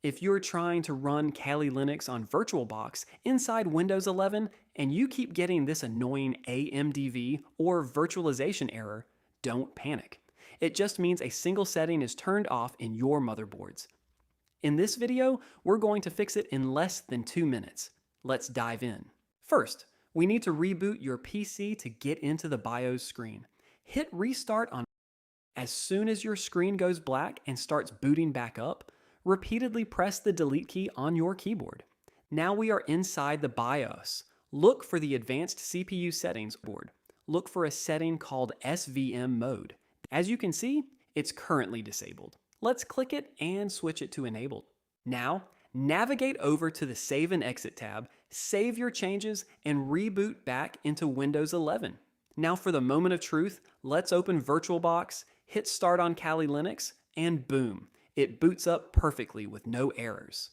If you're trying to run Kali Linux on VirtualBox inside Windows 11 and you keep getting this annoying AMD-V or virtualization error, don't panic. It just means a single setting is turned off in your motherboards. In this video, we're going to fix it in less than 2 minutes. Let's dive in. First, we need to reboot your PC to get into the BIOS screen. Hit restart on. As soon as your screen goes black and starts booting back up, repeatedly press the delete key on your keyboard. Now we are inside the BIOS. Look for the advanced CPU settings board. Look for a setting called SVM Mode. As you can see, it's currently disabled. Let's click it and switch it to enabled. Now, navigate over to the Save and Exit tab, save your changes, and reboot back into Windows 11. Now for the moment of truth, let's open VirtualBox, hit Start on Kali Linux, and boom, it boots up perfectly with no errors.